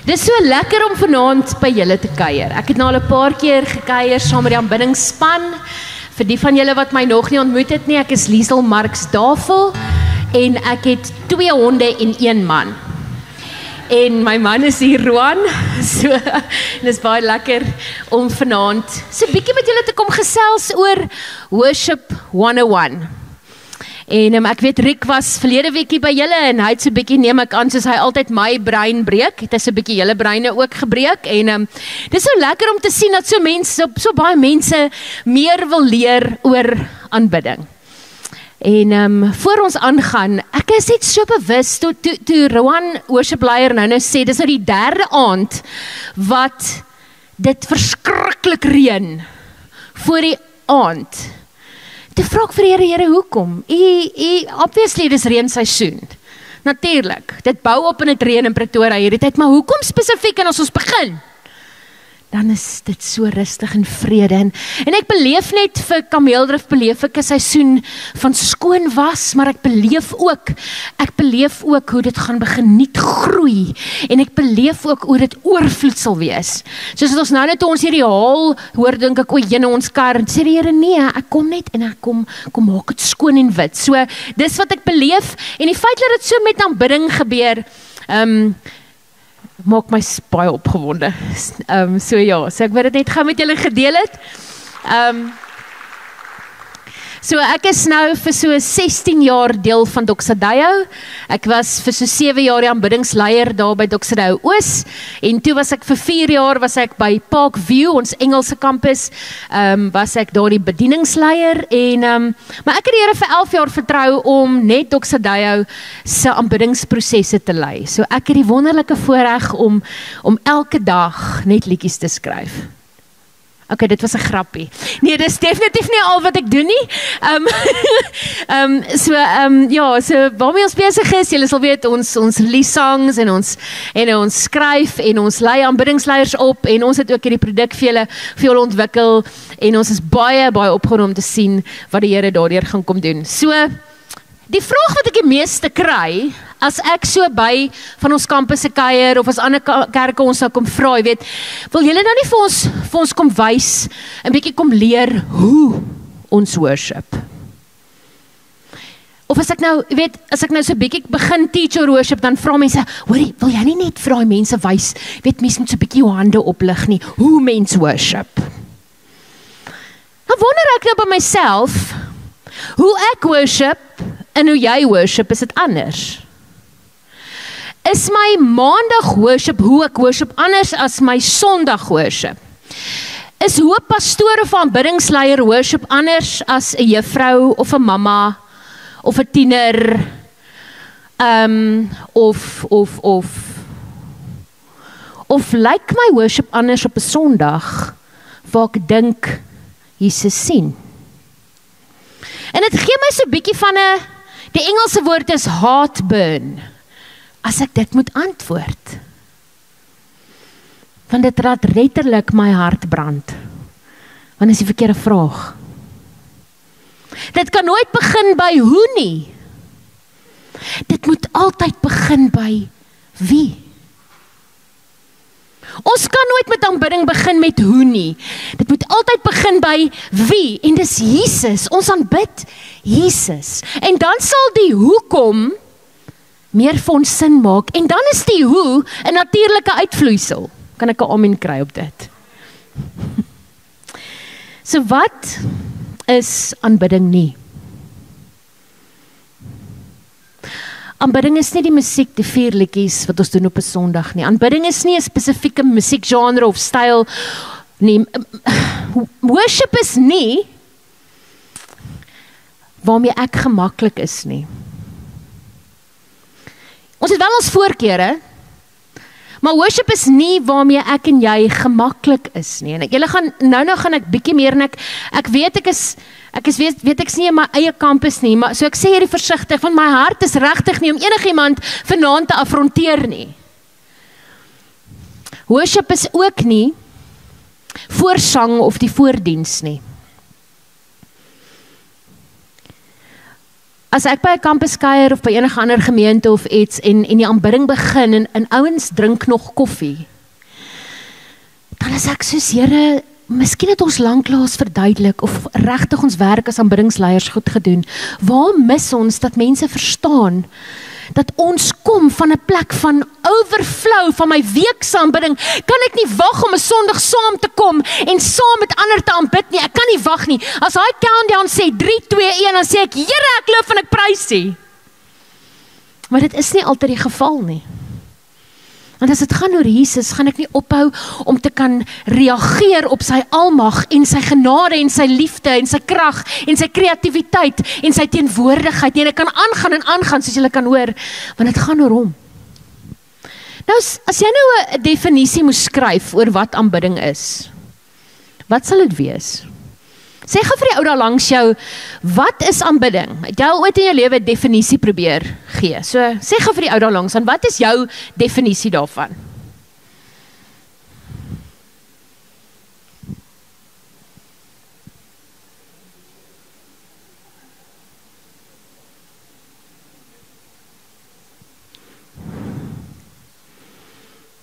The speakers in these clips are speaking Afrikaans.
Dis so lekker om vanaand by julle te kuier. Ek het nou al 'n paar keer gekuier saam met die aanbiddingsspan. Vir die van julle wat my nog nie ontmoet het nie, ek is Liesel Marx Davel en ek het 2 honde en 1 man. En my man is hier, Roan, so dit is baie lekker om vanaand so 'n bietjie met julle te kom gesels oor Worship 101. En ek weet Rick was verlede weekie by julle en hy het so 'n bietjie, neem ek aan, soos hy altyd my brein breek, het hy so 'n bietjie julle breine ook gebreek en dis so lekker om te sien dat so baie mense meer wil leer oor aanbidding. En voor ons aangaan, ek is net so bewus, toe Roan worship leier nou sê, dis nou die 3de aand wat dit verskriklik reën voor die aand. Toe vra ek vir die Here, hoekom? Obviously, dis reenseisoen. Natuurlik, dit bou op en dit reën in Pretoria hierdie tyd, maar hoekom spesifiek en as ons begin? Dan is dit so rustig en vrede. En ek beleef net vir kameeldrif, beleef ek 'n seisoen van skoon was, maar ek beleef ook hoe dit gaan begin nuut groei. En ek beleef ook hoe dit oorvloed sal wees. Soos ons nou net ons hierdie haal hoor, dink ek, o jene ons kar, en sê die Here, nee, ek kom net en ek kom maak dit skoon en wit. So, dis wat ek beleef, en die feit dat dit so met aanbidding gebeur, maak my baie opgewonde. So ek wil dit net gou met julle gedeel het. So ek is nou vir so 16 jaar deel van Doxadeo. Ek was vir so 7 jaar die aanbiddingsleier daar by Doxadeo Oos, en toe was ek vir 4 jaar was ek by Park View, ons Engelse kampus, was ek daar die bedieningsleier, en maar ek het die Here vir 11 jaar vertrou om net Doxadeo se aanbiddingsprosesse te lei. So ek het die wonderlike voorreg om elke dag net liedjies te skryf. Okay, dit was 'n grappie. Nee, dis definitief nie al wat ek doen nie. So waarmee ons besig is, julle sal weet, ons release songs en ons skryf en ons lei aanbiddingsleiers op, en ons het ook hierdie produk vir julle ontwikkel, en ons is baie opgewonde om te sien wat die Here daardeur gaan kom doen. So, die vraag wat ek die meeste kry, as ek so by van ons kampusse kuier, of as ander kerke ons nou kom vra, jy weet, wil julle nou nie vir ons kom wys, 'n bietjie kom leer hoe ons worship? Of as ek nou so 'n bietjie begin teach oor worship, dan vra mense, hoorie, wil jy nie net vir daai mense wys, weet, mense moet so 'n bietjie jou hande oplig nie, hoe mens worship? Dan wonder ek nou by myself, hoe ek worship en hoe jy worship, is dit anders? Is my maandag worship, hoe ek worship, anders as my Sondag worship? Is hoe 'n pastoor of 'n aanbiddingsleier worship anders as 'n juffrou of 'n mamma of 'n tiener, of lyk my worship anders op 'n Sondag waar ek dink Jesus sien? En dit gee my so 'n bietjie van die Engelse woord is heartburn, as ek dit moet antwoord. Want dit laat letterlik my hart brand. Want is die verkeerde vraag. Dit kan nooit begin by hoe nie. Dit moet altyd begin by wie. Ons kan nooit met aanbidding begin met hoe nie. Dit moet altyd begin by wie, en dis Jesus. Ons aanbid Jesus. En dan sal die hoekom meer vir ons sin maak, en dan is die hoe 'n natuurlike uitvloeisel. Kan ek 'n amen kry op dit? So wat is aanbidding nie? Aanbidding is nie die musiek, die 4 liedjies wat ons doen op 'n Sondag nie. Aanbidding is nie 'n spesifieke musiekgenre of styl nie. Worship is nie waarmee ek gemaklik is nie. Ons het wel ons voorkeure, maar worship is nie waarmee ek en jy gemaklik is nie. En julle gaan nou gaan ek bietjie meer, en ek weet ek is nie in my eie kampus nie, maar so ek sê hierdie versigtig, want my hart is regtig nie om enigiemand vanaand te afronteer nie. Worship is ook nie voorsang of die voordiens nie. as ek by 'n kampus kuier of by enige ander gemeente of iets en die aanbidding begin en ouens drink nog koffie, dan is ek soos, Here, miskien het ons lanklaas verduidelik of regtig ons werk as aanbiddingsleiers goed gedoen. Waar mis ons dat mense verstaan dat ons kom van 'n plek van overflow van my weekse aanbidding? Kan ek nie wag om 'n Sondag saam te kom en saam met ander te aanbid nie. Ek kan nie wag nie. As hy countdown sê 3, 2, 1, dan sê ek, Here, ek loof en ek prys U. Maar dit is nie altyd die geval nie. Want as dit gaan oor Jesus, gaan ek nie ophou om te kan reageer op sy almag en sy genade en sy liefde en sy krag en sy kreatiwiteit en sy teenwoordigheid. En ek kan aangaan soos julle kan hoor, want dit gaan oor hom. Nou, as jy nou 'n definisie moes skryf oor wat aanbidding is, wat sal dit wees? Sê gou vir die ou daar langs jou, wat is aanbidding? Het jy al ooit in jou lewe 'n definisie probeer gee? So, sê gou vir die ou daar langs, en wat is jou definisie daarvan?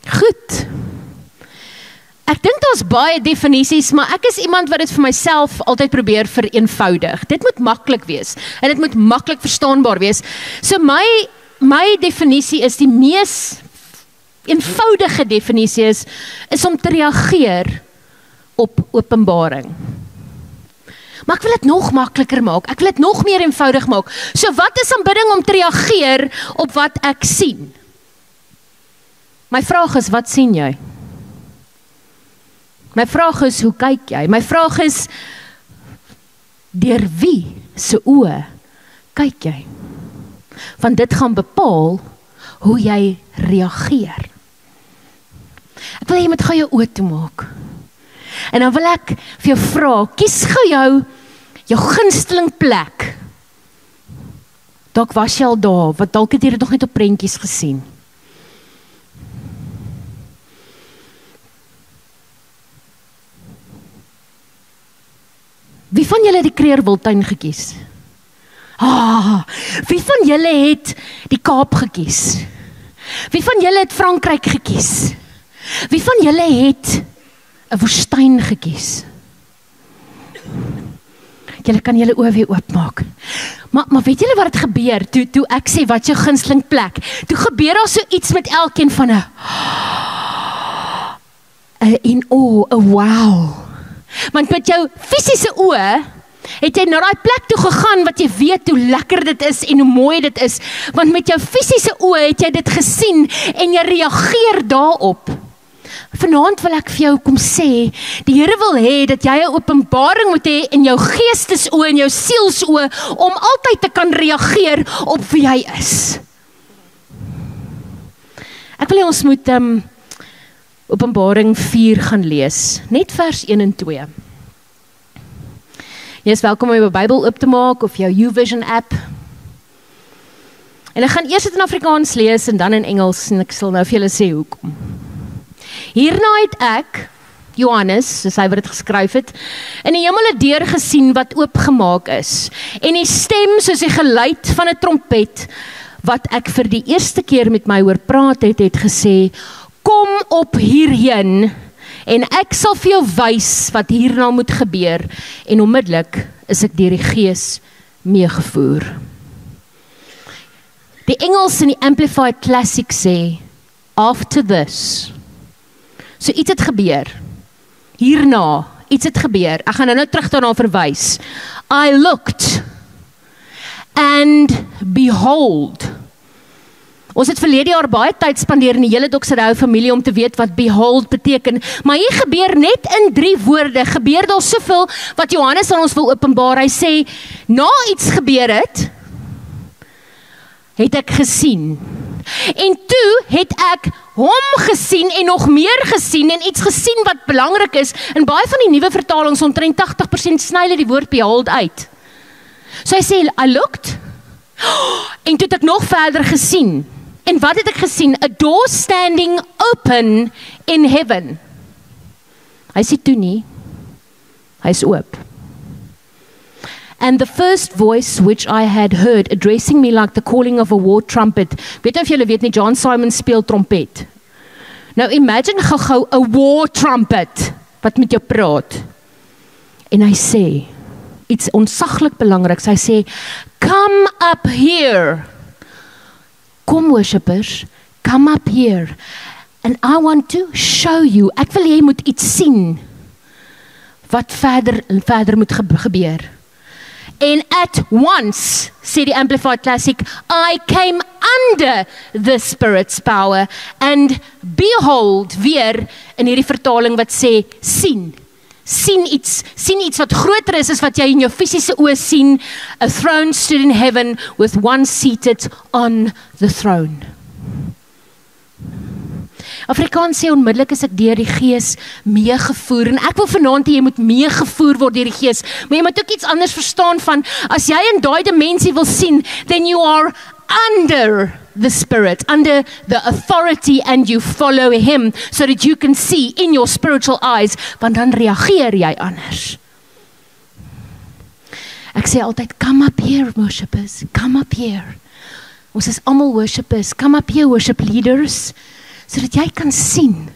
Goed. Ek dink daar's baie definisies, maar ek is iemand wat dit vir myself altyd probeer vereenvoudig. Dit moet maklik wees en dit moet maklik verstaanbaar wees. So my definisie is, die mees eenvoudige definisie is om te reageer op openbaring. Maar ek wil dit nog makliker maak. Ek wil dit nog meer eenvoudig maak. So wat is aanbidding? Om te reageer op wat ek sien. My vraag is, wat sien jy? My vraag is, hoe kyk jy? My vraag is, deur wie se oë kyk jy? Want dit gaan bepaal hoe jy reageer. Ek wil jy moet gou jou oë toemaak. En dan wil ek vir jou vra, kies gou jou gunsteling plek. Dalk was jy al daar, wat dalk het jy dit nog net op prentjies gesien. Wie van julle het die Kreerwiltuin gekies? Wie van julle het die Kaap gekies? Wie van julle het Frankryk gekies? Wie van julle het 'n woestyn gekies? Julle kan julle oë weer oopmaak. Maar weet julle wat het gebeur? Toe ek sê, wat jou gunsteling plek? Toe gebeur daar so iets met elkeen van 'n wow. Want met jou fisiese oë het jy na daai plek toe gegaan wat jy weet hoe lekker dit is en hoe mooi dit is. Want met jou fisiese oë het jy dit gesien en jy reageer daarop. Vanaand wil ek vir jou kom sê, die Here wil hê dat jy 'n openbaring moet hê in jou geestesoë en jou sielsoë om altyd te kan reageer op wie hy is. Ek wil hê ons moet Openbaring 4 gaan lees, net vers 1 en 2. Jy is welkom om jou Bybel oop te maak of jou YouVersion app. En ek gaan eers dit in Afrikaans lees en dan in Engels, en ek sal nou vir julle sê hoekom. Hierna het ek, Johannes, soos hy wat dit geskryf het, in die hemel 'n deur gesien wat oopgemaak is, en die stem soos die geluid van 'n trompet, wat ek vir die eerste keer met my hoor praat het gesê, kom op hierheen, en ek sal vir jou wys wat hierna moet gebeur, en onmiddellik is ek deur die Gees meegevoer. Die Engels in die Amplified Classic sê, after this. So iets het gebeur. Hierna, iets het gebeur. Ek gaan nou terug daarna verwys. I looked, and behold. Ons het verlede jaar baie tyd spandeer in die hele Doxerhou familie om te weet wat behold beteken, maar hier gebeur net in 3 woorde, gebeur daar soveel wat Johannes aan ons wil openbaar. Hy sê, na iets gebeur het ek gesien. En toe het ek hom gesien en nog meer gesien en iets gesien wat belangrik is. In baie van die nuwe vertalings omtrent 80% sny hulle die woord behold uit. So hy sê, I looked, en toe het ek nog verder gesien. En wat het ek gesien? A door standing open in heaven. Hy sê toe nie, hy is oop. And the first voice which I had heard addressing me like the calling of a war trumpet. Weet jy of julle weet nie, John Simon speel trompet. Nou imagine gou 'n war trumpet wat met jou praat. En hy sê iets onsaglik belangriks. Hy sê, "Come up here." Kom worshipers, come up here. And I want to show you. Ek wil jy moet iets sien wat verder moet gebeur. And at once, sê die Amplified Classic, I came under the Spirit's power, and behold, weer in hierdie vertaling wat sê, sien iets wat groter is as wat jy in jou fisiese oë sien. A throne stood in heaven with one seated on the throne. Afrikaans sê onmiddellik is ek deur die Gees meegevoer, en ek wil vanaand hê jy moet meegevoer word deur die Gees, maar jy moet ook iets anders verstaan van, as jy in daai dimensie wil sien, then you are under the Spirit, under the authority, and you follow Him, so that you can see in your spiritual eyes, want dan reageer jy anders. Ek sê altyd, come up here worshipers, come up here. Ons is almal worshipers, come up here worship leaders, sodat jy kan sien,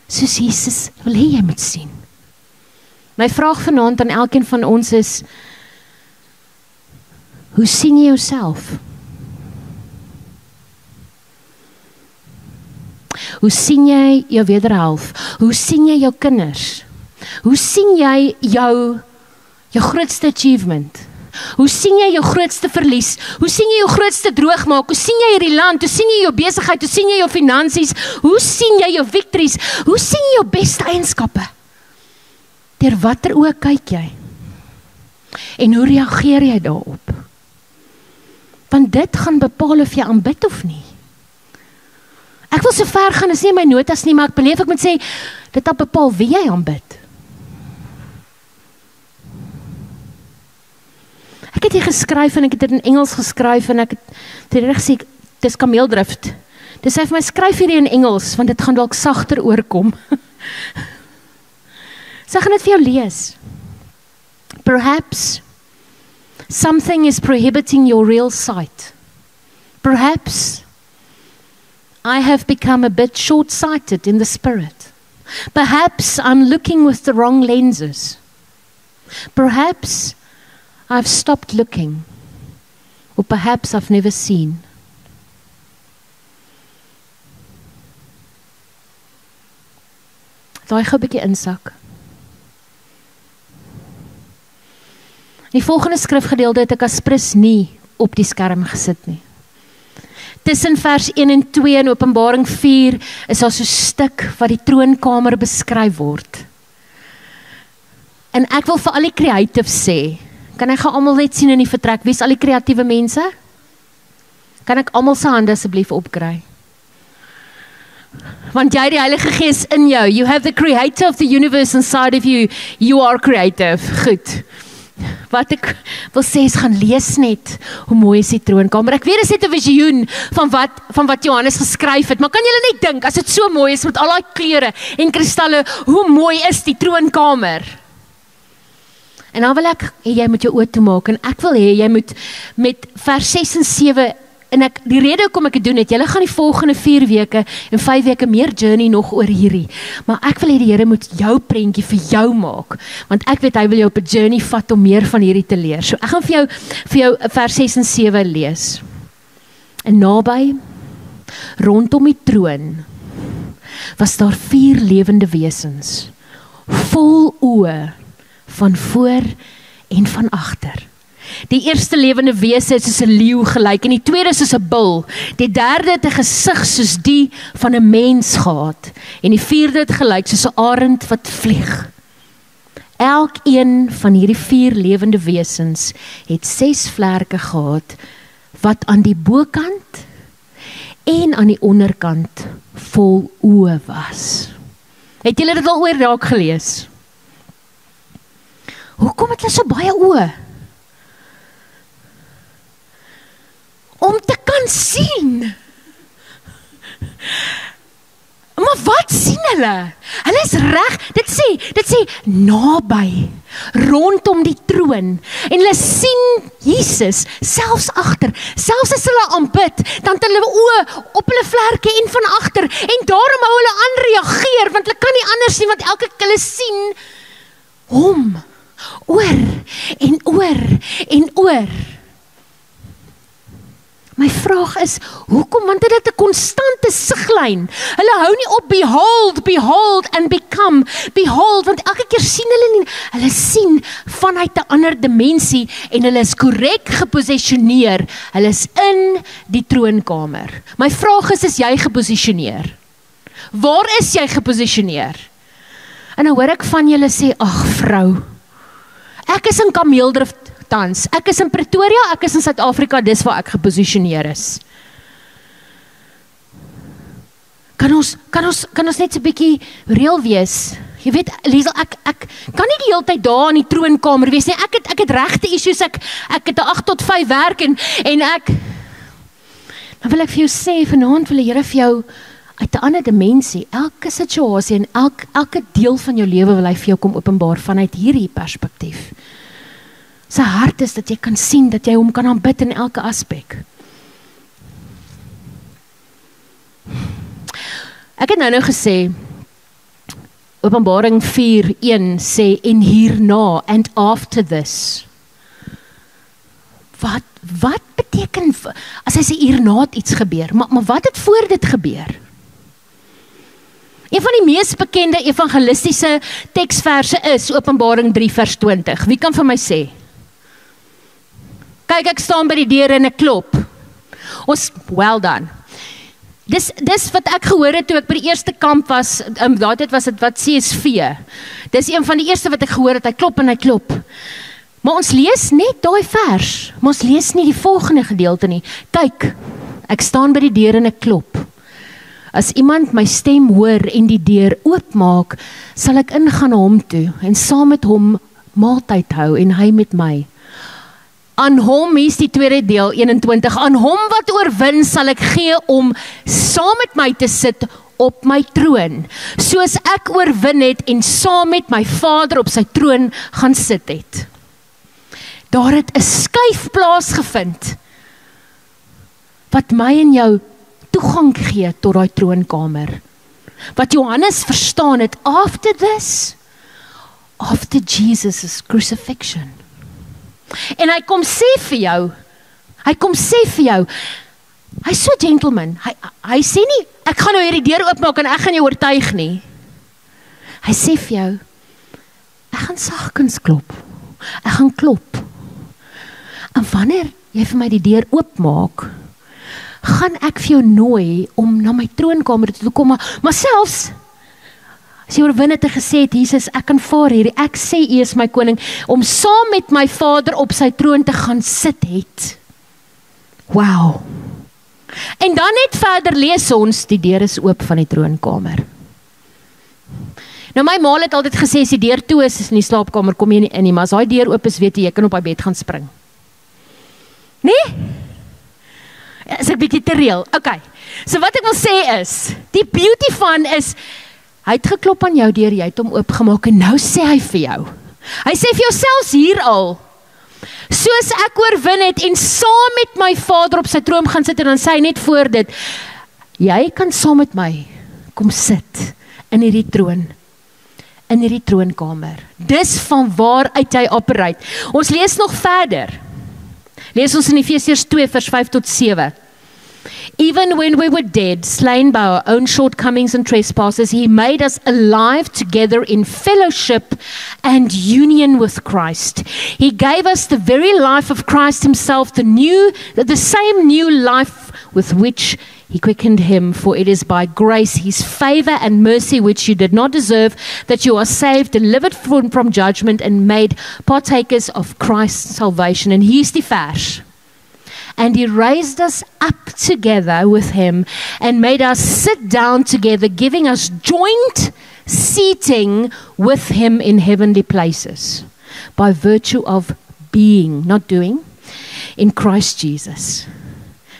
soos Jesus wil hê jy moet sien. My vraag vanaand aan elkeen van ons is, hoe sien jy jouself? Hoe sien jy jou wederhelft? Hoe sien jy jou kinders? Hoe sien jy jou grootste achievement? Hoe sien jy jou grootste verlies? Hoe sien jy jou grootste droogmaak? Hoe sien jy hierdie land? Hoe sien jy jou besigheid? Hoe sien jy jou finansies? Hoe sien jy jou victories? Hoe sien jy jou beste eienskappe? Deur watter oë kyk jy? En hoe reageer jy daarop? Want dit gaan bepaal of jy aanbid of nie. Ek wil so ver gaan, is nie my notas nie, maar ek beleef ek moet sê, dit het bepaal wie jy aanbid. Ek het hier geskryf en ek het dit in Engels geskryf en ek het reg gesê, dis kameeldrift. Dis hy vir my skryf hierdie in Engels, want dit gaan dalk sagter oorkom. So ek gaan dit vir jou lees. Perhaps something is prohibiting your real sight. Perhaps I have become a bit short-sighted in the spirit. Perhaps I'm looking with the wrong lenses. Perhaps I've stopped looking, or perhaps I've never seen. Daai gou 'n bietjie insak. Die volgende skrifgedeelte het ek aspres nie op die skerm gesit nie. Tussen vers 1 en 2 in Openbaring 4 is daar so 'n stuk wat die troonkamer beskryf word. En ek wil vir al die creatives sê, kan ek gaan almal net sien in die vertrek, wie is al die kreatiewe mense? Kan ek almal se hande asseblief opkry? Want jy die Heilige Gees in jou, you have the creator of the universe inside of you, you are creative, goed. Wat ek wil sê is, gaan lees net, hoe mooi is die troonkamer. Ek weet dit is net 'n visioen van wat Johannes geskryf het, maar kan julle net dink, as dit so mooi is, met al die kleure en kristalle, hoe mooi is die troonkamer? En dan wil ek hê jy moet jou oë toemaak, en ek wil hê jy moet met vers 6 en 7, en die rede hoekom ek dit doen het, julle gaan die volgende 4 weke en 5 weke meer journey nog oor hierdie, maar ek wil hê die Here moet jou prentjie vir jou maak, want ek weet hy wil jou op 'n journey vat om meer van hierdie te leer. So ek gaan vir jou vers 6 en 7 lees. En naby, rondom die troon, was daar 4 lewende wesens, vol oë, van voor en van agter. Die eerste lewende wese is soos 'n leeu gelyk, en die tweede soos 'n bul. Die derde het 'n gesig soos die van 'n mens gehad, en die vierde het gelyk soos 'n arend wat vlieg. Elkeen van hierdie 4 lewende wesens het 6 vlerke gehad, wat aan die bokant en aan die onderkant vol oë was. Het julle dit al ooit raak gelees? Hoekom het hulle so baie oë? Om te kan sien. Maar wat sien hulle? Hulle is reg, dit sê naby. rondom die troon en hulle sien Jesus selfs agter. Selfs as hulle aanbid, dan het hulle oë op hulle vlerke en van agter en daarom hou hulle aan reageer want hulle kan nie anders sien want elke keer hulle sien hom oor en oor en oor. My vraag is, hoekom? Want dit is 'n konstante siglyn. Hulle hou nie op behold and become. Behold, want elke keer sien hulle nie, hulle sien vanuit 'n ander dimensie en hulle is korrek geposisioneer. Hulle is in die troonkamer. My vraag is jy geposisioneer? Waar is jy geposisioneer? En nou hoor ek van julle sê, ag vrou, ek is in kameeldrift tans. Ek is in Pretoria, ek is in Suid-Afrika, dis waar ek geposisioneer is. Kan ons net so 'n bietjie reël wees? Jy weet, Liesel, ek kan nie die hele tyd daar in die troonkamer wees nie. Ek het regte issues, ek het 'n 8 tot 5 werk en ek dan wil ek vir jou sê, vanaand wil die Here vir jou uit 'n ander dimensie, elke situasie en elke deel van jou lewe wil hy vir jou kom openbaar vanuit hierdie perspektief. Sy hart is dat jy kan sien, dat jy hom kan aanbid in elke aspek. Ek het nou gesê, Openbaring 4:1 sê, en hierna, and after this. Wat beteken, as hy sê hierna het iets gebeur, maar wat het voor dit gebeur? Een van die mees bekende evangelistiese teksverse is Openbaring 3 vers 20. Wie kan vir my sê? Kyk, ek staan by die deur en ek klop. Well done. Dis wat ek gehoor het toe ek by die eerste kamp was, daai tyd was dit wat CSV. Dis een van die eerste wat ek gehoor het, hy klop en hy klop. Maar ons lees net daai vers, maar ons lees nie die volgende gedeelte nie. Kyk, ek staan by die deur en ek klop. As iemand my stem hoor en die deur oopmaak, sal ek ingaan na hom toe en saam met hom maaltyd hou en hy met my. Aan hom, hier is die tweede deel, 21, aan hom wat oorwin sal ek gee om saam met my te sit op my troon, soos ek oorwin het en saam met my Vader op sy troon gaan sit het. Daar het 'n skuif plaasgevind, wat my en jou toegang gee tot daai troonkamer. Wat Johannes verstaan het, after Jesus' crucifixion. En hy kom sê vir jou, hy is so gentleman, hy sê nie, ek gaan nou hierdie deur oopmaak en ek gaan jou oortuig nie. Hy sê vir jou, ek gaan sagkens klop, ek gaan klop. En wanneer jy vir my die deur oopmaak, gaan ek vir jou nooi om na my troonkamer toe te kom, maar selfs, as jy oorwin het en gesê het, Jesus, ek kan vaar hier, ek sê U is my koning, om saam met my Vader op sy troon te gaan sit het. Wow. En dan net verder lees ons, die deur is oop van die troonkamer. Nou my ma het altyd gesê, as die deur toe is in die slaapkamer, kom jy nie in nie, maar as die deur oop is, weet jy kan op die bed gaan spring. Nee? Is ek bietjie te reël? Okay. So wat ek wil sê is, die beauty van is, hy het geklop aan jou deur, jy het hom oopgemaak en nou sê hy vir jou. Hy sê vir jou selfs hier al, soos ek oorwin het en saam met my Vader op sy troon gaan sit en dan sê hy net voor dit, jy kan saam met my kom sit in hierdie troon, in hierdie troonkamer. Dis van waar uit hy operate. Ons lees nog verder. Lees ons in Efesiërs 2 vers 5 tot 7. Even when we were dead, slain by our own shortcomings and trespasses, He made us alive together in fellowship and union with Christ. He gave us the very life of Christ Himself, the same new life with which He quickened Him, for it is by grace, His favor and mercy, which you did not deserve, that you are saved, delivered from judgment, and made partakers of Christ's salvation. And here's die vers. And He raised us up together with Him and made us sit down together, giving us joint seating with Him in heavenly places, by virtue of being, not doing, in Christ Jesus,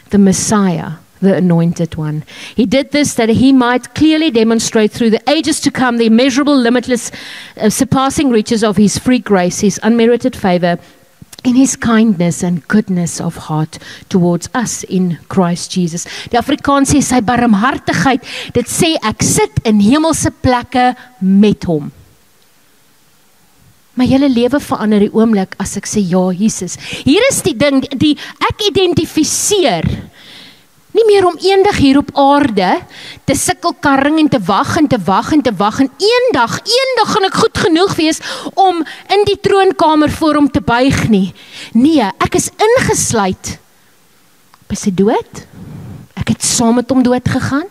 the Messiah, the Anointed One. He did this that he might clearly demonstrate through the ages to come the immeasurable, limitless, surpassing riches of his free grace, his unmerited favor, in his kindness and goodness of heart towards us in Christ Jesus. Die Afrikaans sê sy barmhartigheid, dit sê ek sit in hemelse plekke met hom. My hele lewe verander die oomblik as ek sê ja, Jesus. Hier is die ding, ek identifiseer nie meer om eendag hier op aarde te sikkelkarring en te wag en te wag en te wag en eendag gaan ek goed genoeg wees om in die troonkamer voor hom te buig nie. Nee, ek is ingesluit by sy dood. Ek het saam met hom dood gegaan.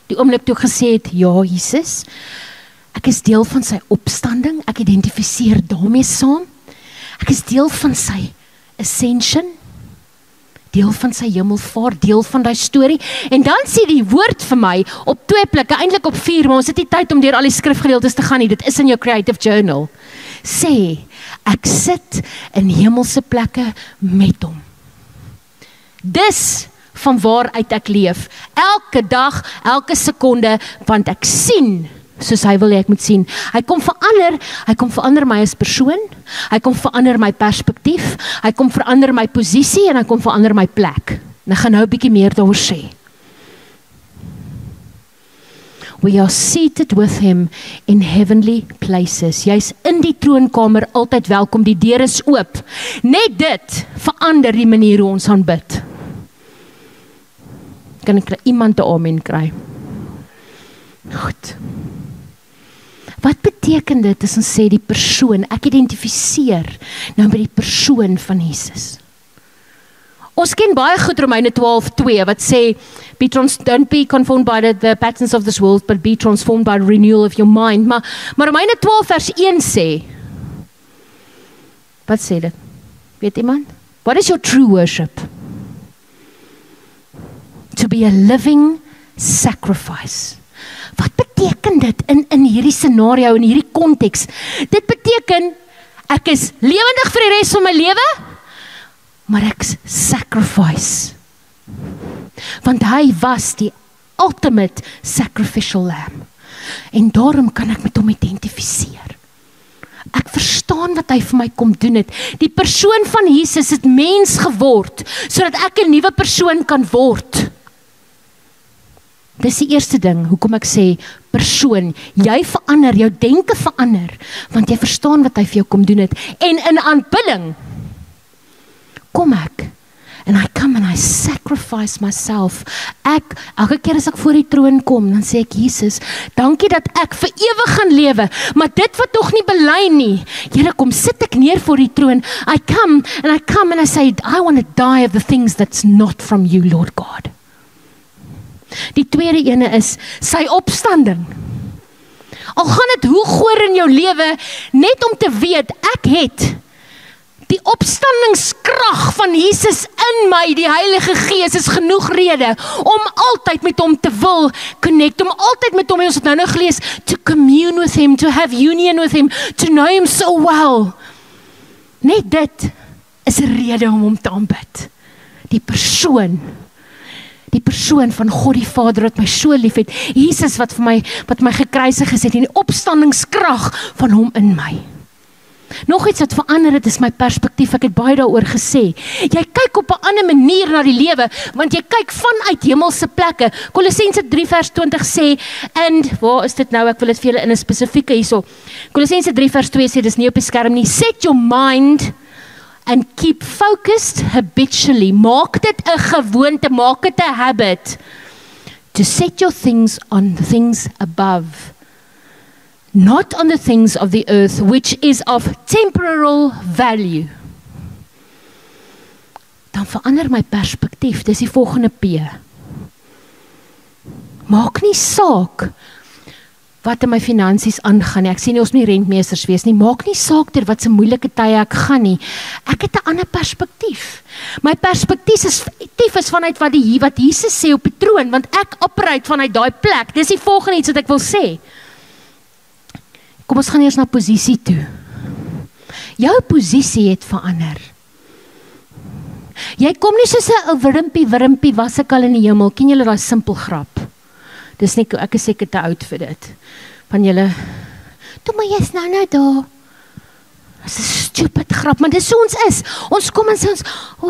Die oomblik toe ek gesê het, ja Jesus, ek is deel van sy opstanding, ek identifiseer daarmee saam. Ek is deel van sy ascension, deel van sy hemelvaart, deel van die storie. En dan sê die woord vir my op 2 plekke, eintlik op 4, maar ons het nie tyd om deur al die skrifgedeeltes te gaan nie, dit is in jou creative journal. Sê, ek sit in hemelse plekke met hom. Dis van waaruit ek leef, elke dag, elke sekonde, want ek sien soos hy wil hê ek moet sien. Hy kom verander my as persoon, hy kom verander my perspektief, hy kom verander my posisie en hy kom verander my plek. En ek gaan nou 'n bietjie meer daaroor sê. We are seated with him in heavenly places. Jy's in die troonkamer altyd welkom, die deur is oop. Net dit verander die manier hoe ons aanbid. Kan ek iemand 'n amen kry? Goed. Wat beteken dit as ons sê die persoon, ek identifiseer nou met die persoon van Jesus? Ons ken baie goed Romeine 12:2 wat sê, don't be conformed by the patterns of this world, but be transformed by the renewal of your mind. Maar Romeine 12 vers 1 sê, wat sê dit? Weet iemand? What is your true worship? To be a living sacrifice. Wat beteken dit in hierdie scenario, in hierdie konteks? Dit beteken, ek is lewendig vir die res van my lewe, maar ek sacrifice. Want hy was die ultimate sacrificial lamb. En daarom kan ek met hom identifiseer. Ek verstaan wat hy vir my kom doen het. Die persoon van Jesus het mens geword, sodat ek 'n nuwe persoon kan word. Dis die eerste ding, hoekom ek sê, persoon, jy verander, jou denke verander, want jy verstaan wat hy vir jou kom doen het. En in aanbidding, kom ek, and I come and I sacrifice myself. Elke keer as ek voor die troon kom, dan sê ek, Jesus, dankie dat ek vir ewig gaan lewe, maar dit wat nog nie belei nie, Here, kom sit ek neer voor die troon, I come and I say, I want to die of the things that's not from you, Lord God. Die tweede ene is sy opstanding. Al gaan dit hoe goor in jou lewe, net om te weet, ek het die opstandingskrag van Jesus in my, die Heilige Gees is genoeg rede om altyd met hom te wil connect, om altyd met hom, ons het nou gelees, to commune with him, to have union with him, to know him so well. Net dit is 'n rede om hom te aanbid. Die persoon van God die Vader wat my so lief het, Jesus wat my gekruisig is het, en die opstandingskrag van hom in my. Nog iets wat verander het is my perspektief, ek het baie daaroor gesê. Jy kyk op 'n ander manier na die lewe, want jy kyk vanuit hemelse plekke. Kolossense 3 vers 20 sê, and, waar is dit nou, ek wil dit vir julle in 'n spesifieke hierso. Kolossense 3 vers 2 sê, dis nie op die skerm nie, set your mind and keep focused habitually. Maak dit 'n gewoonte, maak dit 'n habit. To set your things on the things above. Not on the things of the earth, which is of temporal value. Dan verander my perspektief, dis die volgende P. Maak nie saak wat in my finansies aangaan nie. Ek sê nie ons moet nie rentmeesters wees nie. Maak nie saak ter wat se moeilike tye ek gaan nie. Ek het 'n ander perspektief. My perspektief is vanuit wat Jesus sê op die troon, want ek operate vanuit daai plek. Dis die volgende iets wat ek wil sê. Kom ons gaan eers na posisie toe. Jou posisie het verander. Jy kom nie soos 'n wirimpie was ek al in die hemel. Ken julle daai simpel grap? Dis nie, ek is seker te oud vir dit. Van julle, toe maar jy's nou daar. Dis 'n stupid grap, maar dis so ons is. Ons kom en sê ons,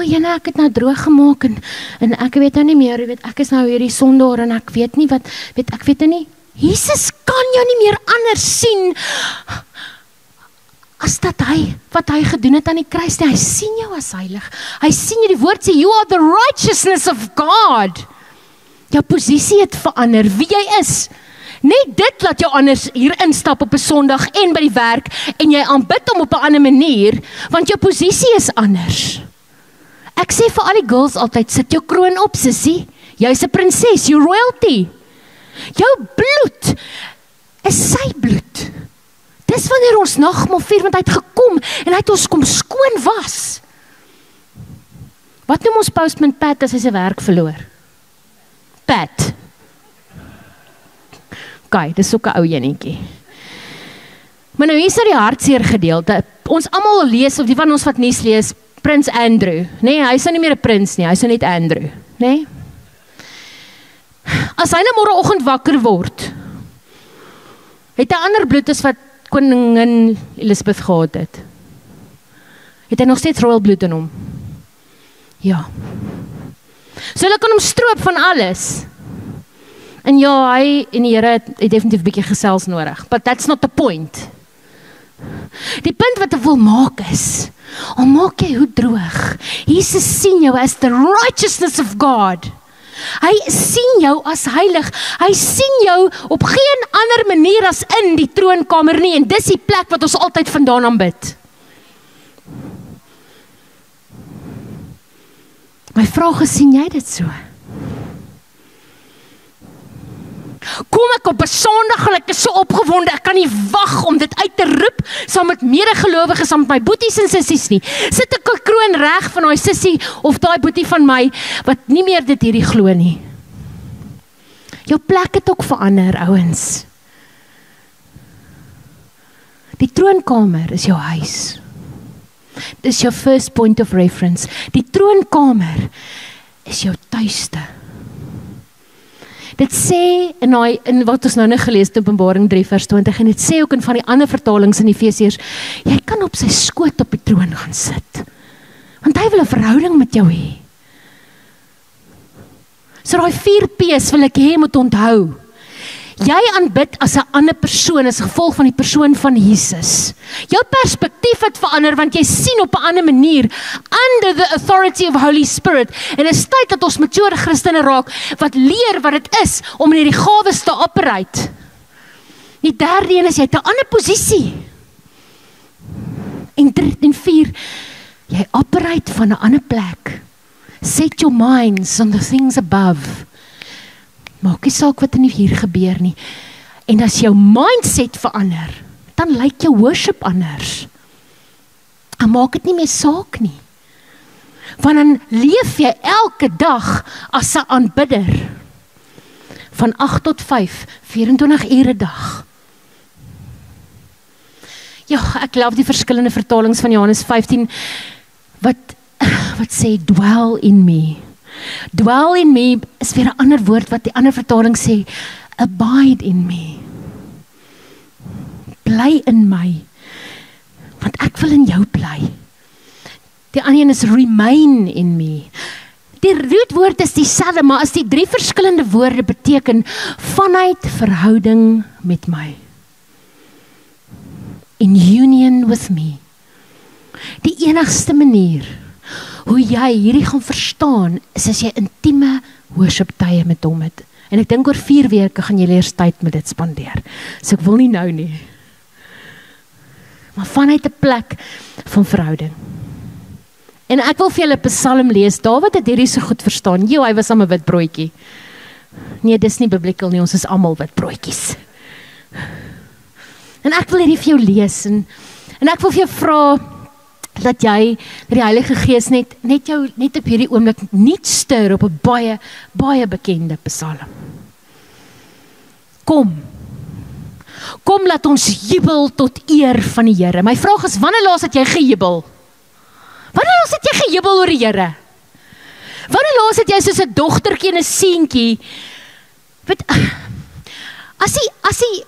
jene, ek het nou droog gemaak en ek weet nou nie meer, jy weet, ek is nou hierdie sondaar en ek weet nie wat, ek weet nou nie, Jesus kan jou nie meer anders sien as dat wat hy gedoen het aan die kruis nie. Hy sien jou as heilig. Hy sien jou, die woord sê, you are the righteousness of God. Jou posisie het verander, wie jy is. Net dit laat jou anders hier instap op 'n Sondag en by die werk en jy aanbid hom op 'n ander manier, want jou posisie is anders. Ek sê vir al die girls altyd, sit jou kroon op, sissie. Jy's 'n prinses, you royalty. Jou bloed is sy bloed. Dis wanneer ons nagmaal vier, want hy het gekom en hy het ons kom skoon was. Wat noem ons postman Pat as hy sy werk verloor? Pat. Okay, dis ook 'n ou enetjie. Maar nou hier is die hartseer gedeelte. Ons almal lees, of die van ons wat nuus lees, Prins Andrew. Nee, hy is nou nie meer 'n prins nie, hy is nou net Andrew. Nee? As hy nou môreoggend wakker word, het hy ander bloed as wat koningin Elizabeth gehad het. Het hy nog steeds royal bloed in hom? Ja. So hulle kan hom stroop van alles. En ja, hy en die Here het definitief 'n bietjie gesels nodig. But that's not the point. Die punt wat ek wil maak is, al maak jy hoe droog, Jesus sien jou as the righteousness of God. Hy sien jou as heilig. Hy sien jou op geen ander manier as in die troonkamer nie. En dis die plek wat ons altyd vandaan aanbid. My vraag is, sien jy dit so? Kom ek op 'n Sondag en ek is so opgewonde, ek kan nie wag om dit uit te roep, saam met medegelowiges, saam met my boeties en sissies nie. Sit ek 'n kroon reg van daai sissie of daai boetie van my, wat nie meer dit hierdie glo nie. Jou plek het ook verander, ouens. Die troonkamer is jou huis. Dis jou first point of reference. Die troonkamer is jou tuiste. Dit sê in wat ons nou net gelees het, Openbaring 3 vers 20, en dit sê ook in van die ander vertalings in Efesiërs, jy kan op sy skoot op die troon gaan sit, want hy wil 'n verhouding met jou hê. So daai 4 P's wil ek hê moet onthou. Jy aanbid as 'n ander persoon, as gevolg van die persoon van Jesus. Jou perspektief het verander, want jy sien op 'n ander manier, under the authority of Holy Spirit. En is tyd dat ons mature Christene raak, wat leer wat dit is, om in hierdie gawes te operate. Die derde een is, jy het 'n ander posisie. En 3 en 4, jy operate van 'n ander plek. Set your minds on the things above. Maak nie saak wat in hier gebeur nie. En as jou mindset verander, dan lyk jou worship anders. Dan maak dit nie meer saak nie. Want dan leef jy elke dag as 'n aanbidder. Van 8 tot 5, 24 ure 'n dag. Ja, ek love die verskillende vertalings van Johannes 15, wat sê, dwell in me. Dwell in me is weer 'n ander woord wat die ander vertaling sê, abide in me. Bly in my, want ek wil in jou bly. Die ander een is remain in me. Die rootwoord is dieselfde, maar as die 3 verskillende woorde beteken, vanuit verhouding met my. In union with me. Die enigste manier hoe jy hierdie gaan verstaan, is as jy intieme worship tye met hom het. En ek dink oor 4 weke gaan jy eers tyd met dit spandeer. So ek wil nie nou nie. Maar vanuit 'n plek van verhouding. En ek wil vir julle 'n Psalm lees. Dawid het hierdie so goed verstaan. Hy was aan 'n wit broodjie. Nee, dis nie biblical nie, ons is almal wit broodjies. En ek wil hierdie vir jou lees, en ek wil vir jou vra, dat jy, die Heilige Gees net op hierdie oomblik niet stuur op 'n baie, baie bekende Psalm. Kom, laat ons jubel tot eer van die Here. My vraag is, wanneer laas het jy gejubel? Wanneer laas het jy gejubel oor die Here? Wanneer laas het jy soos 'n dogtertjie en 'n seentjie, weet, as die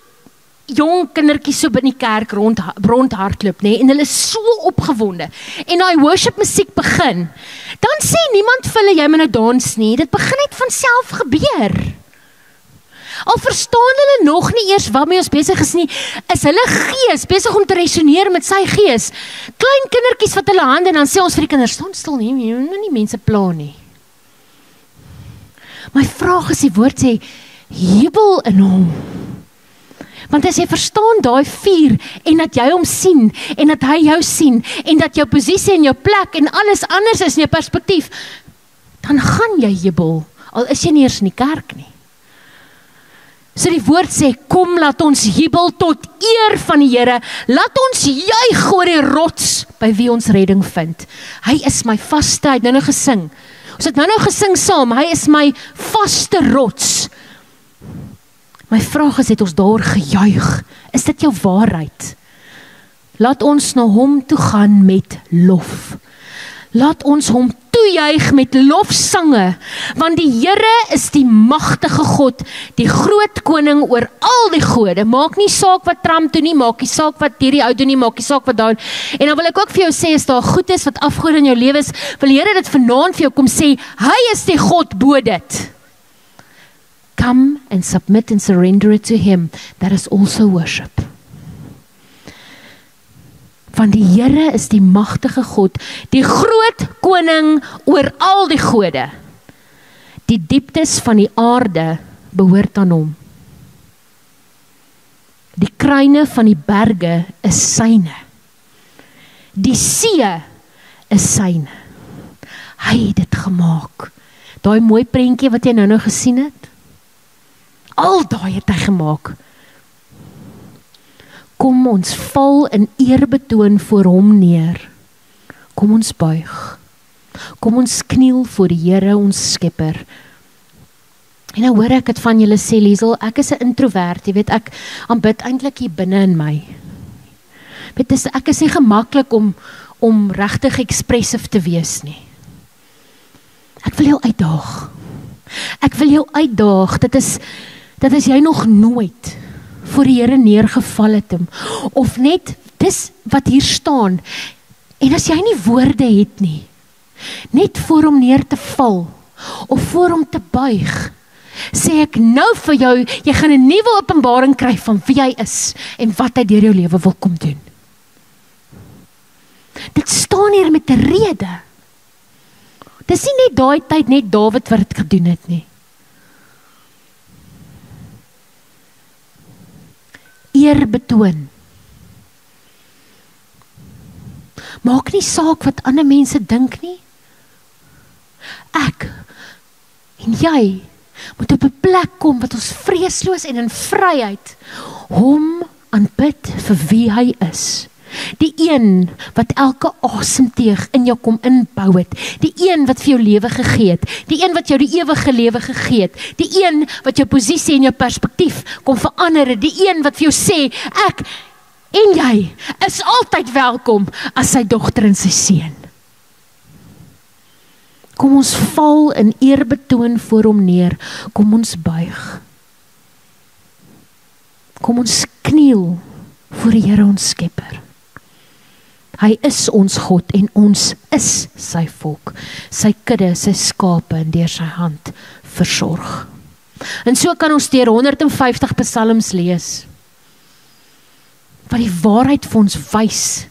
jong kindertjies so binne die kerk rondhardloop, nê, en hulle is so opgewonde, en daai worship musiek begin, dan sê niemand vir hulle, jy moet nou dans nie, dit begin net van self gebeur. Al verstaan hulle nog nie eers waarmee ons besig is nie, is hulle gees besig om te resoneer met sy gees. Klein kindertjies wat hulle hande, en dan sê ons vir die kinders, staan stil nie, jy moet nie mense pla nie. My vraag is, die woord sê, jubel in hom. Want as jy verstaan daai vuur, en dat jy hom sien, en dat hy jou sien, en dat jou posisie en jou plek, en alles anders is in jou perspektief, dan gaan jy jubel, al is jy nie eers in die kerk nie. So die woord sê, kom laat ons jubel tot eer van die Here, laat ons juig oor die rots, by wie ons redding vind. Hy is my vaste, hy het nou gesing, ons het nou gesing saam, hy is my vaste rots. My vraag is, het ons daar gejuig? Is dit jou waarheid? Laat ons na hom toe gaan met lof. Laat ons hom toejuig met lofsange, want die Here is die magtige God, die groot koning oor al die gode. Maak nie saak wat Trump doen nie, maak nie saak wat hierdie ou doen nie, maak nie saak wat daar. En dan wil ek ook vir jou sê, as daar goed is wat afgode in jou lewe is, wil die Here dit vanaand vir jou kom sê, hy is die God bo dit. Come and submit and surrender it to him. That is also worship. Want die Here is die magtige God, die groot koning oor al die gode. Die dieptes van die aarde behoort aan hom. Die kruine van die berge is syne. Die see is syne. Hy het dit gemaak. Daai mooi prentjie wat jy nou gesien het, al daai het hy gemaak. Kom ons val in eerbetoon voor hom neer. Kom ons buig. Kom ons kniel voor die Here ons Skepper. En nou hoor ek dit van julle sê, Liesel, ek is 'n introvert, jy weet, ek aanbid eintlik hier binne in my. Weet, ek is nie gemaklik om regtig expressive te wees nie. Ek wil jou uitdaag. Ek wil jou uitdaag, dat is jy nog nooit voor die Here neergeval het hom, of net, dis wat hier staan, en as jy nie woorde het nie, net voor hom neer te val, of voor hom te buig, sê ek nou vir jou, jy gaan 'n nuwe openbaring kry van wie hy is, en wat hy deur jou lewe wil kom doen. Dit staan hier met 'n rede. Dis nie net daai tyd, net Dawid wat dit gedoen het nie. Eer betoon. Maak nie saak wat ander mense dink nie. Ek en jy moet op 'n plek kom wat ons vreesloos en in vryheid hom aanbid vir wie hy is. Die een wat elke asemteug in jou kom inbou het, die een wat vir jou lewe gegee het, die een wat jou die ewige lewe gegee het, die een wat jou posisie en jou perspektief kom verander het, die een wat vir jou sê, ek en jy is altyd welkom as sy dogter en sy seun. Kom ons val in eerbetoon voor hom neer, kom ons buig. Kom ons kniel voor die Here ons Skepper. Hy is ons God en ons is sy volk, sy kudde, sy skape en deur sy hand versorg. En so kan ons deur 150 psalms lees, wat die waarheid vir ons wys.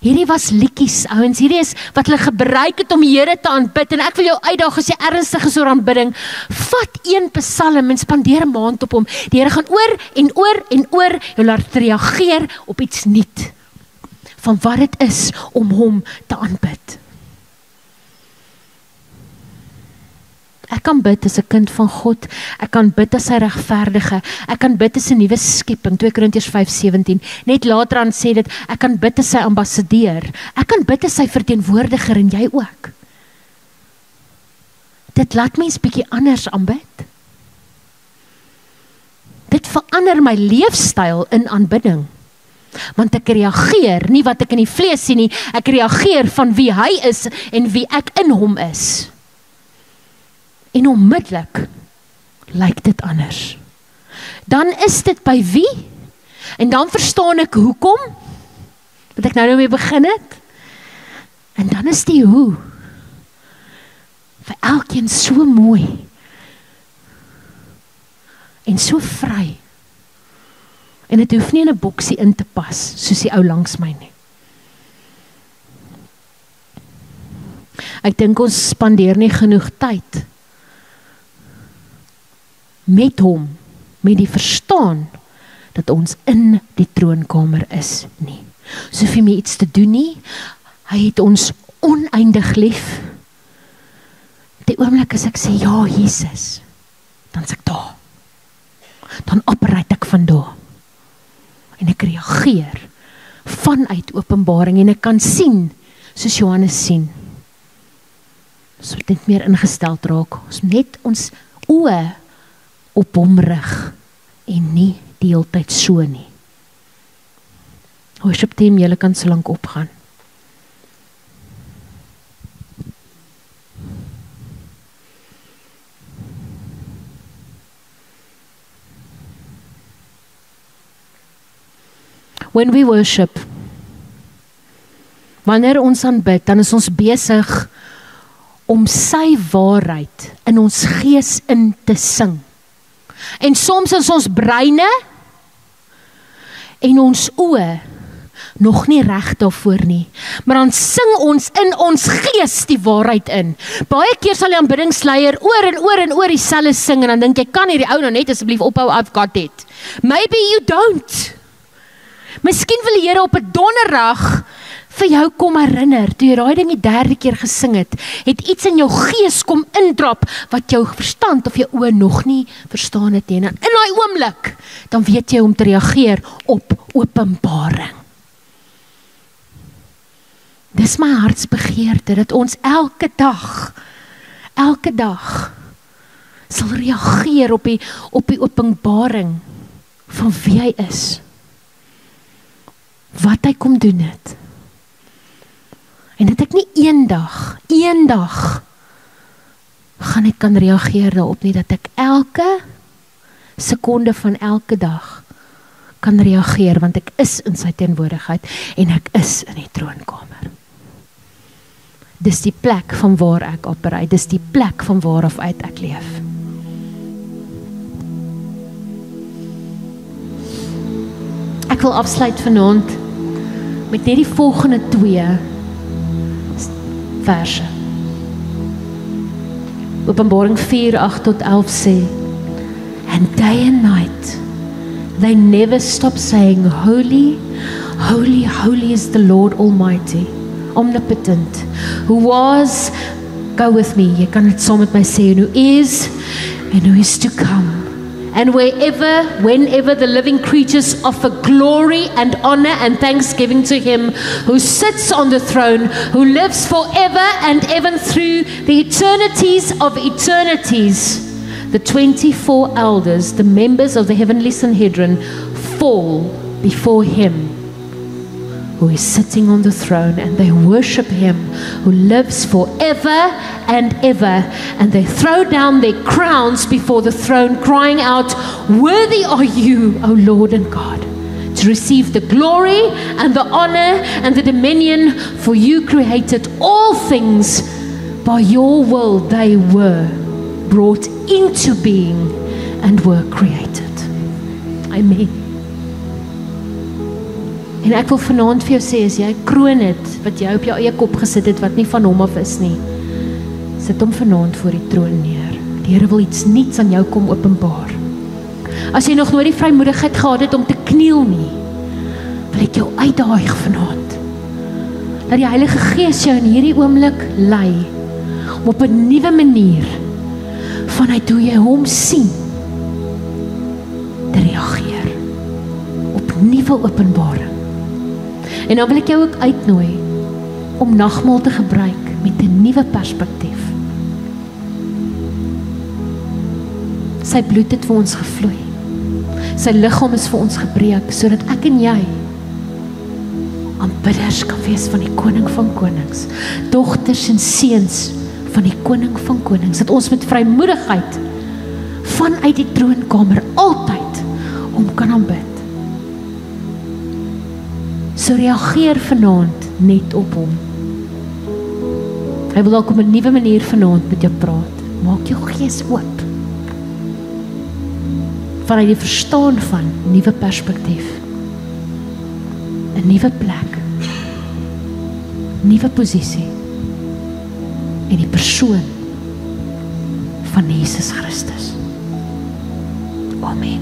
Hierdie was liedjies, ouens, hierdie is wat hulle gebruik het om die Here te aanbid, en ek wil jou uitdaag, as jy ernstig is oor aanbidding, vat een psalm en spandeer 'n maand op hom. Die Here gaan oor en oor en oor jou laat reageer op iets nuut, van wat het is om hom te aanbid. Ek kan bid as 'n kind van God, ek kan bid as sy regverdige, ek kan bid as 'n nuwe skepping, 2 Korintiërs 5:17, net later aan sê dit, ek kan bid as sy ambassadeur, ek kan bid as sy verteenwoordiger, en jy ook. Dit laat mens bietjie anders aanbid. Dit verander my leefstyl in aanbidding. Want ek reageer, nie wat ek in die vlees sien nie, ek reageer van wie hy is en wie ek in hom is. En onmiddellik lyk dit anders. Dan is dit by wie? En dan verstaan ek hoekom, wat ek nou mee begin het. En dan is die hoe, vir elkeen so mooi, en so vry. En dit hoef nie in 'n boksie in te pas, soos die ou langs my nie. Ek dink ons spandeer nie genoeg tyd met hom, met die verstaan dat ons in die troonkamer is nie. So hoef hy my iets te doen nie, hy het ons oneindig lief. Die oomblik as ek sê, ja Jesus, dan is ek daar. Dan operate ek van daar. En ek reageer vanuit openbaring en ek kan sien, soos Johannes sien. Ons moet net meer ingesteld raak. Ons moet net ons oë op hom rig en nie die hele tyd so nie. Worship team, julle kan so lank opgaan. When we worship, wanneer ons aanbid, dan is ons besig om sy waarheid in ons gees in te sing. En soms is ons breine en ons oë nog nie reg daarvoor nie, maar dan sing ons in ons gees die waarheid in. Baie keer sal die aanbiddingsleier oor en oor en oor dieselfde sing, en dan dink jy, kan hierdie ou nou net asseblief ophou, I've got it. Maybe you don't. Miskien wil die Here op 'n donderdag vir jou kom herinner, toe jy daai ding die 3de keer gesing het iets in jou gees kom indrap, wat jou verstand of jou oë nog nie verstaan het nie. En in daai oomblik, dan weet jy om te reageer op openbaring. Dis my hartsbegeerte, dat ons elke dag sal reageer op die openbaring van wie hy is, wat hy kom doen het. En dat ek nie eendag gaan ek kan reageer daarop nie, dat ek elke sekonde van elke dag kan reageer, want ek is in sy teenwoordigheid en ek is in die troonkamer. Dis die plek van waar ek operate, dis die plek van waaraf uit ek leef. Ek wil afsluit vanaand met net die volgende 2 verse. Openbaring 4:8-11 sê, and day and night they never stop saying, Holy, holy, holy is the Lord Almighty, omnipotent, who was, go with me, jy kan dit saam met my sê, who is and who is to come. And whenever the living creatures offer glory and honor and thanksgiving to him who sits on the throne, who lives forever and ever through the eternities of eternities, the 24 elders, the members of the heavenly Sanhedrin, fall before him who is sitting on the throne, and they worship him who lives forever and ever, and they throw down their crowns before the throne, crying out, worthy are you, O Lord and God, to receive the glory and the honor and the dominion, for you created all things. By your will they were brought into being and were created. Amen. En ek wil vanaand vir jou sê, as jy 'n kroon het, wat jy op jou eie kop gesit het, wat nie van hom af is nie, sit hom vanaand voor die troon neer. Die Here wil iets nuuts aan jou kom openbaar. As jy nog nooit die vrymoedigheid gehad het om te kniel nie, wil ek jou uitdaag vanaand, dat die Heilige Gees jou in hierdie oomblik lei, om op 'n nuwe manier, vanuit hoe jy hom sien, te reageer, op nuwe openbaring. En dan wil ek jou ook uitnooi, om nagmaal te gebruik, met 'n nuwe perspektief. Sy bloed het vir ons gevloei. Sy liggaam is vir ons gebreek, sodat ek en jy aanbidders kan wees van die Koning van Konings, dogters en seuns van die koning van konings, dat ons met vrymoedigheid vanuit die troonkamer altyd hom kan aanbid. So reageer vanaand net op hom. Hy wil dalk op 'n nuwe manier vanaand met jou praat. Maak jou gees oop. Vanuit die verstaan van nuwe perspektief. 'n Nuwe plek. Nuwe posisie. En die persoon van Jesus Christus. Amen.